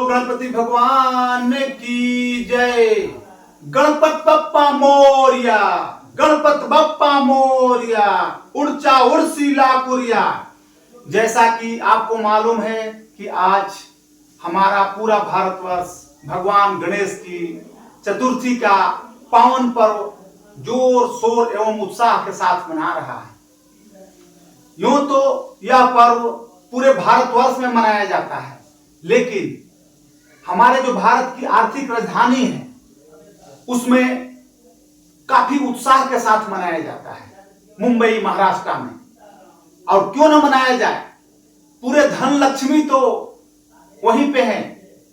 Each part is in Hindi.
गणपति भगवान की जय। गणपत बप्पा मोरिया, गणपत बप्पा मोरिया, उड़चा उड़सी लाकुरिया। जैसा कि आपको मालूम है कि आज हमारा पूरा भारतवर्ष भगवान गणेश की चतुर्थी का पावन पर्व जोर शोर एवं उत्साह के साथ मना रहा है। यूं तो यह पर्व पूरे भारतवर्ष में मनाया जाता है, लेकिन हमारे जो भारत की आर्थिक राजधानी है उसमें काफी उत्साह के साथ मनाया जाता है, मुंबई महाराष्ट्र में। और क्यों न मनाया जाए, पूरे धन लक्ष्मी तो वहीं पे है,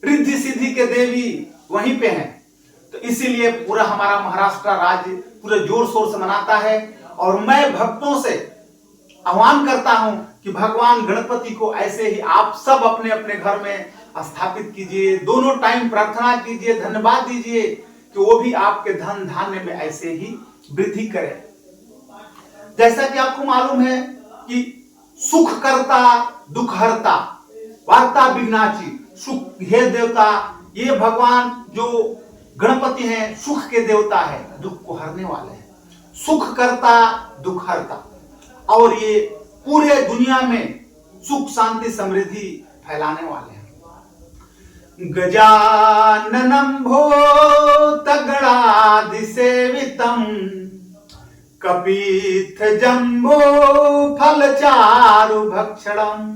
रिद्धि सिद्धि के देवी वहीं पे हैं, तो इसीलिए पूरा हमारा महाराष्ट्र राज्य पूरे जोर शोर से मनाता है। और मैं भक्तों से आह्वान करता हूं कि भगवान गणपति को ऐसे ही आप सब अपने अपने घर में स्थापित कीजिए, दोनों टाइम प्रार्थना कीजिए, धन्यवाद दीजिए कि वो भी आपके धन धान्य में ऐसे ही वृद्धि करे। जैसा कि आपको मालूम है कि सुख करता दुख हरता, वार्ता विघ्नाची, सुख हे देवता, ये भगवान जो गणपति हैं सुख के देवता है, दुख को हरने वाले हैं। सुख करता दुख हरता, और ये पूरे दुनिया में सुख शांति समृद्धि फैलाने वाले हैं। गजाननं भूतगणाधि सेवितं कपीथ जम्बो फलचारु भक्षणम्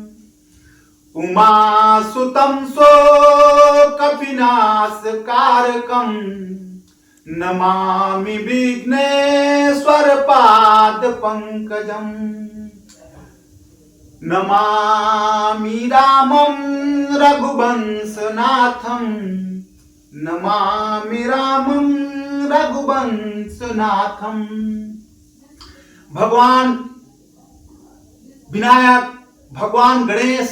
उमासुतं शोकविनाशकारकं नमामि विघ्नेश्वर पाद पंकजम्। नमामि रामं रघुवंशनाथं, नमामि रामं रघुवंशनाथं। भगवान विनायक, भगवान गणेश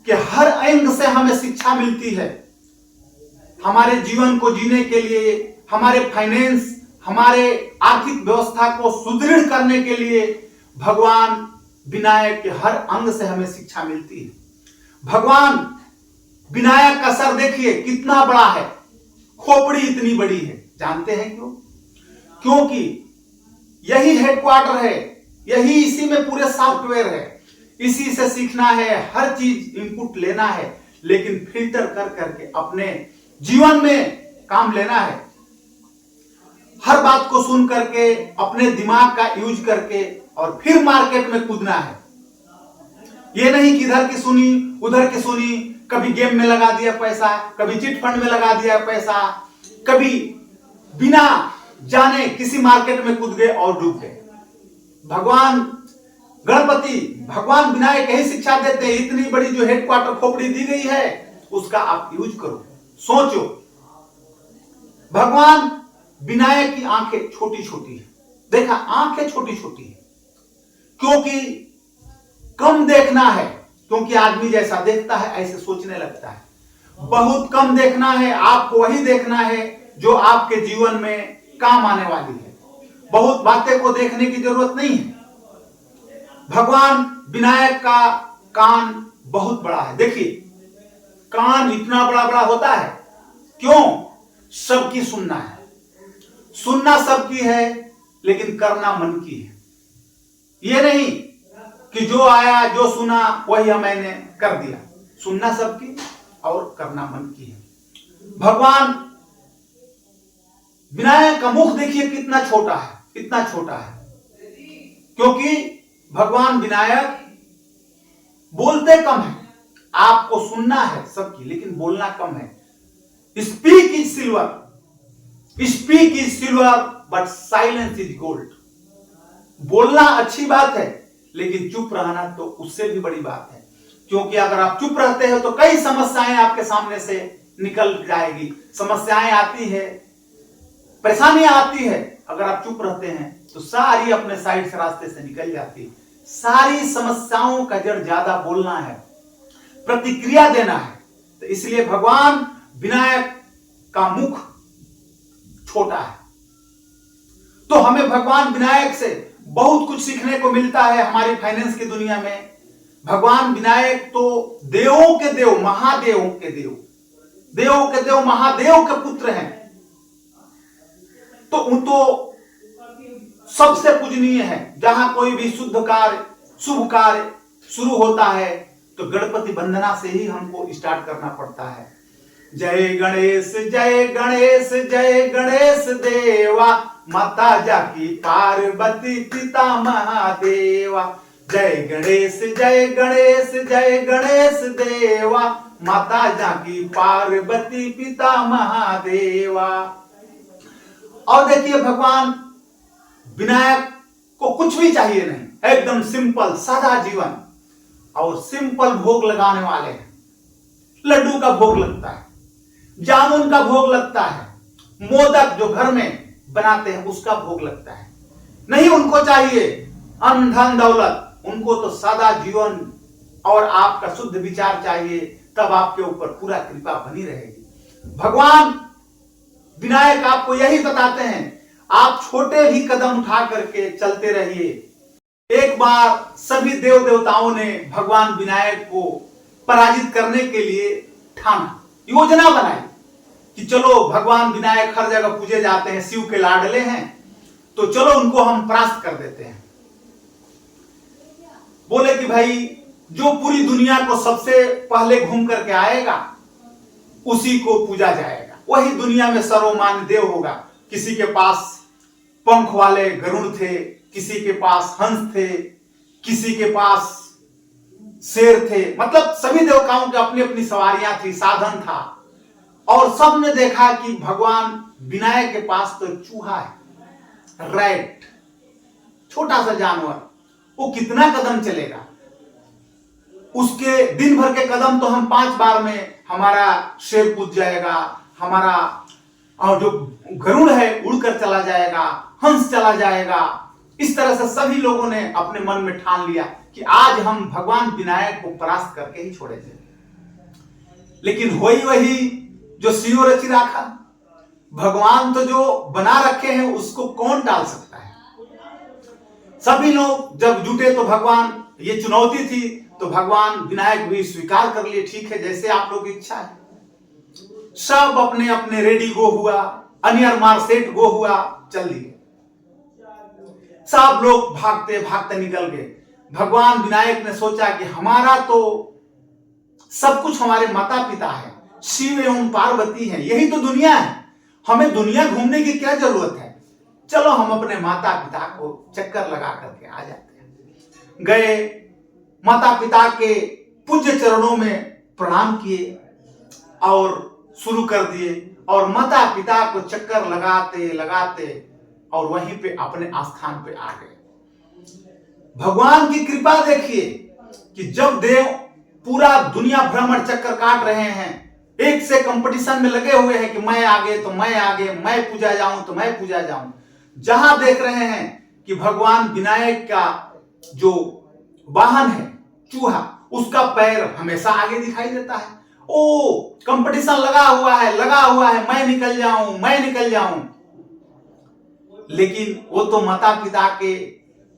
के हर अंग से हमें शिक्षा मिलती है। हमारे जीवन को जीने के लिए, हमारे फाइनेंस, हमारे आर्थिक व्यवस्था को सुदृढ़ करने के लिए भगवान विनायक के हर अंग से हमें शिक्षा मिलती है। भगवान विनायक का सर देखिए कितना बड़ा है, खोपड़ी इतनी बड़ी है। जानते हैं क्यों? क्योंकि यही हेडक्वार्टर है, यही इसी में पूरे सॉफ्टवेयर है, इसी से सीखना है, हर चीज इनपुट लेना है, लेकिन फिल्टर कर करके अपने जीवन में काम लेना है। हर बात को सुन करके अपने दिमाग का यूज करके और फिर मार्केट में कूदना है। ये नहीं कि इधर की सुनी उधर की सुनी, कभी गेम में लगा दिया पैसा, कभी चिट फंड में लगा दिया पैसा, कभी बिना जाने किसी मार्केट में कूद गए और डूब गए। भगवान गणपति, भगवान विनायक यही शिक्षा देते हैं। इतनी बड़ी जो हेडक्वार्टर खोपड़ी दी गई है उसका आप यूज करो, सोचो। भगवान विनायक की आंखें छोटी छोटी है, देखा आंखें छोटी छोटी है क्योंकि कम देखना है, क्योंकि आदमी जैसा देखता है ऐसे सोचने लगता है। बहुत कम देखना है, आपको वही देखना है जो आपके जीवन में काम आने वाली है। बहुत बातें को देखने की जरूरत नहीं है। भगवान विनायक का कान बहुत बड़ा है। देखिए कान इतना बड़ा बड़ा होता है क्यों? सबकी सुनना है, सुनना सबकी है, लेकिन करना मन की है। ये नहीं कि जो आया जो सुना वही मैंने कर दिया। सुनना सबकी और करना मन की है। भगवान विनायक का मुख देखिए कितना छोटा है, इतना छोटा है, क्योंकि भगवान विनायक बोलते कम है। आपको सुनना है सबकी, लेकिन बोलना कम है। Speak is silver, speak is silver but silence is gold. बोलना अच्छी बात है, लेकिन चुप रहना तो उससे भी बड़ी बात है, क्योंकि अगर आप चुप रहते हो तो कई समस्याएं आपके सामने से निकल जाएगी। समस्याएं आती है, परेशानियां आती है, अगर आप चुप रहते हैं तो सारी अपने साइड से रास्ते से निकल जाती है। सारी समस्याओं का जड़ ज्यादा बोलना है, प्रतिक्रिया देना है। तो इसलिए भगवान विनायक का मुख छोटा है। तो हमें भगवान विनायक से बहुत कुछ सीखने को मिलता है हमारी फाइनेंस की दुनिया में। भगवान विनायक तो देवों के देव, महादेवों के देव, देवों के देव महादेव के पुत्र हैं, तो सबसे पूजनीय है। जहां कोई भी शुद्ध कार्य, शुभ कार्य शुरू होता है तो गणपति वंदना से ही हमको स्टार्ट करना पड़ता है। जय गणेश जय गणेश जय गणेश देवा, माता जाकी पार्वती पिता महादेवा। जय गणेश जय गणेश जय गणेश देवा, माता जाकी पार्वती पिता महादेवा। और देखिए भगवान विनायक को कुछ भी चाहिए नहीं, एकदम सिंपल सादा जीवन और सिंपल भोग लगाने वाले हैं। लड्डू का भोग लगता है, जामुन का भोग लगता है, मोदक जो घर में बनाते हैं उसका भोग लगता है। नहीं उनको चाहिए अन्न धन दौलत, उनको तो सादा जीवन और आपका शुद्ध विचार चाहिए, तब आपके ऊपर पूरा कृपा बनी रहेगी। भगवान विनायक आपको यही बताते हैं, आप छोटे भी कदम उठा करके चलते रहिए। एक बार सभी देव देवताओं ने भगवान विनायक को पराजित करने के लिए ठाना, योजना बनाई कि चलो भगवान विनायक हर जगह पूजे जाते हैं, शिव के लाडले हैं, तो चलो उनको हम परास्त कर देते हैं। बोले कि भाई जो पूरी दुनिया को सबसे पहले घूम करके आएगा उसी को पूजा जाएगा, वही दुनिया में सर्वमान्य देव होगा। किसी के पास पंख वाले गरुड़ थे, किसी के पास हंस थे, किसी के पास शेर थे, मतलब सभी देवताओं की अपनी अपनी सवारियां थी, साधन था। और सबने देखा कि भगवान विनायक के पास तो चूहा है, रैट, छोटा सा जानवर, वो कितना कदम चलेगा? उसके दिन भर के कदम तो हम 5 बार में हमारा शेर कूद जाएगा, हमारा और जो गरुड़ है उड़कर चला जाएगा, हंस चला जाएगा। इस तरह से सभी लोगों ने अपने मन में ठान लिया कि आज हम भगवान विनायक को परास्त करके ही छोड़ेंगे। लेकिन वही जो सियो रचि राखा, भगवान तो जो बना रखे हैं उसको कौन टाल सकता है। सभी लोग जब जुटे तो भगवान, ये चुनौती थी तो भगवान विनायक भी स्वीकार कर लिए, ठीक है जैसे आप लोग की इच्छा है। सब अपने अपने रेडी गो हुआ, अनियर मार्सेट गो हुआ, चल दिए। सब लोग भागते भागते निकल गए। भगवान विनायक ने सोचा कि हमारा तो सब कुछ हमारे माता पिता है, शिव एवं पार्वती है, यही तो दुनिया है, हमें दुनिया घूमने की क्या जरूरत है, चलो हम अपने माता पिता को चक्कर लगा करके आ जाते हैं। गए, माता पिता के पूज्य चरणों में प्रणाम किए और शुरू कर दिए, और माता पिता को चक्कर लगाते लगाते और वहीं पे अपने आस्थान पे आ गए। भगवान की कृपा देखिए कि जब देव पूरा दुनिया भ्रमण चक्कर काट रहे हैं, एक से कंपटीशन में लगे हुए हैं कि मैं आगे तो मैं आगे, मैं पूजा जाऊं तो मैं पूजा जाऊं, जहां देख रहे हैं कि भगवान विनायक का जो वाहन है चूहा, उसका पैर हमेशा आगे दिखाई देता है। ओ कंपटीशन लगा हुआ है, मैं निकल जाऊं, मैं निकल जाऊं। लेकिन वो तो माता पिता के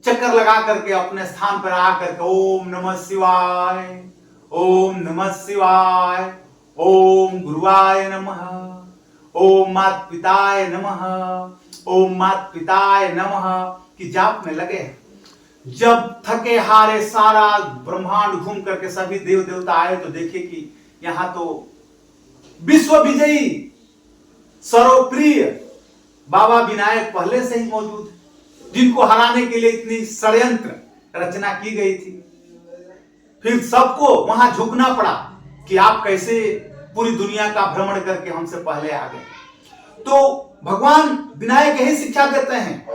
चक्कर लगा करके अपने स्थान पर आकर के ओम नमः शिवाय, ओम नमः शिवाय, ओम गुरुवाय नमः, ओम मात पिताय नमः, ओम मात पिताय नमः की जाप में लगे। जब थके हारे सारा ब्रह्मांड घूम करके सभी देव देवता आए तो देखे कि यहां तो विश्व विजयी सर्वप्रिय बाबा विनायक पहले से ही मौजूद है, जिनको हराने के लिए इतनी षड्यंत्र रचना की गई थी। फिर सबको वहां झुकना पड़ा कि आप कैसे पूरी दुनिया का भ्रमण करके हमसे पहले आ गए। तो भगवान विनायक यही शिक्षा देते हैं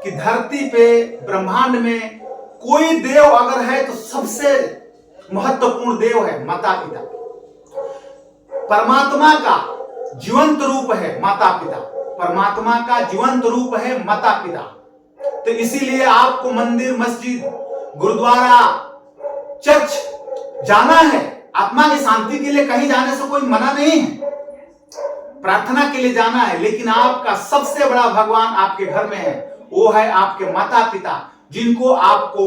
कि धरती पे ब्रह्मांड में कोई देव अगर है तो सबसे महत्वपूर्ण देव है माता पिता। परमात्मा का जीवंत रूप है माता पिता, परमात्मा का जीवंत रूप है माता पिता। तो इसीलिए आपको मंदिर, मस्जिद, गुरुद्वारा, चर्च जाना है, आत्मा की शांति के लिए कहीं जाने से कोई मना नहीं है, प्रार्थना के लिए जाना है। लेकिन आपका सबसे बड़ा भगवान आपके घर में है, वो है आपके माता पिता, जिनको आपको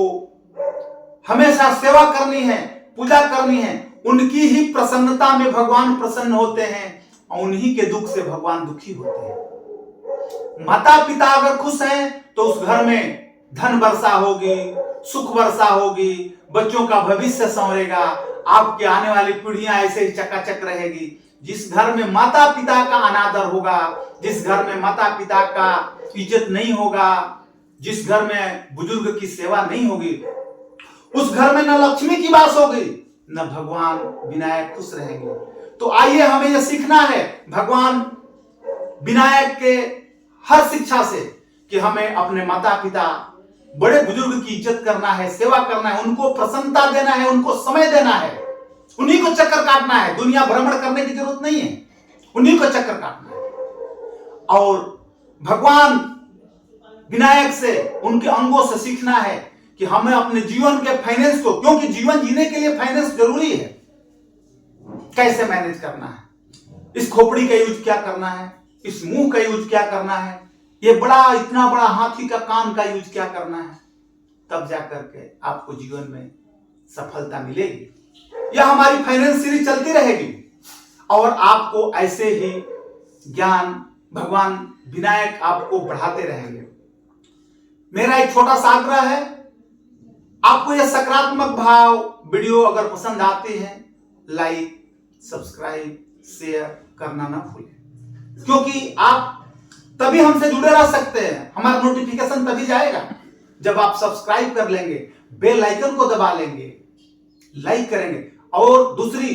हमेशा सेवा करनी है, पूजा करनी है। उनकी ही प्रसन्नता में भगवान प्रसन्न होते हैं और उन्हीं के दुख से भगवान दुखी होते हैं। माता पिता अगर खुश हैं तो उस घर में धन वर्षा होगी, सुख वर्षा होगी, बच्चों का भविष्य संवरेगा, आपकी आने वाली पीढ़ियां ऐसे ही चकाचक रहेगी। जिस घर में माता पिता का अनादर होगा, जिस घर में माता पिता का इज्जत नहीं होगा, जिस घर में बुजुर्ग की सेवा नहीं होगी, उस घर में न लक्ष्मी की वास होगी, न भगवान विनायक खुश रहेंगे। तो आइए हमें यह सीखना है भगवान विनायक के हर शिक्षा से कि हमें अपने माता पिता बड़े बुजुर्ग की इज्जत करना है, सेवा करना है, उनको प्रसन्नता देना है, उनको समय देना है, उन्हीं को चक्कर काटना है। दुनिया भ्रमण करने की जरूरत नहीं है, उन्हीं को चक्कर काटना है। और भगवान विनायक से, उनके अंगों से सीखना है कि हमें अपने जीवन के फाइनेंस को, क्योंकि जीवन जीने के लिए फाइनेंस जरूरी है, कैसे मैनेज करना है, इस खोपड़ी का यूज क्या करना है, इस मुंह का यूज क्या करना है, ये इतना बड़ा हाथी का कान का यूज क्या करना है, तब जाकर के आपको जीवन में सफलता मिलेगी। यह हमारी फाइनेंस सीरीज चलती रहेगी और आपको ऐसे ही ज्ञान भगवान विनायक आपको बढ़ाते रहेंगे। मेरा एक छोटा सा आग्रह है, आपको यह सकारात्मक भाव वीडियो अगर पसंद आते हैं, लाइक, सब्सक्राइब, शेयर करना ना भूलें, क्योंकि आप तभी हमसे जुड़े रह सकते हैं। हमारा नोटिफिकेशन तभी जाएगा जब आप सब्सक्राइब कर लेंगे, बेल आइकन को दबा लेंगे, लाइक करेंगे। और दूसरी,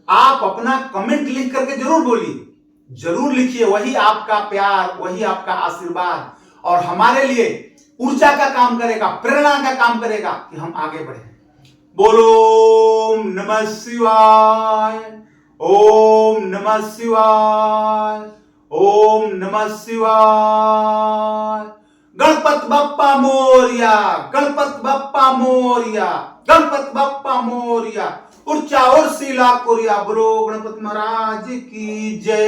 आप अपना कमेंट लिख करके जरूर बोलिए, जरूर लिखिए, वही आपका प्यार, वही आपका आशीर्वाद और हमारे लिए ऊर्जा का काम करेगा, प्रेरणा का काम करेगा कि हम आगे बढ़े। बोलो ओम नमः शिवाय, ओम नमः शिवाय, ओम नमः शिवाय। गणपत बप्पा मोरिया, गणपत बप्पा मोरिया, गणपत बप्पा मोरिया। उर्चा उर्सी लाकुरिया। बोलो गणपति महाराज की जय।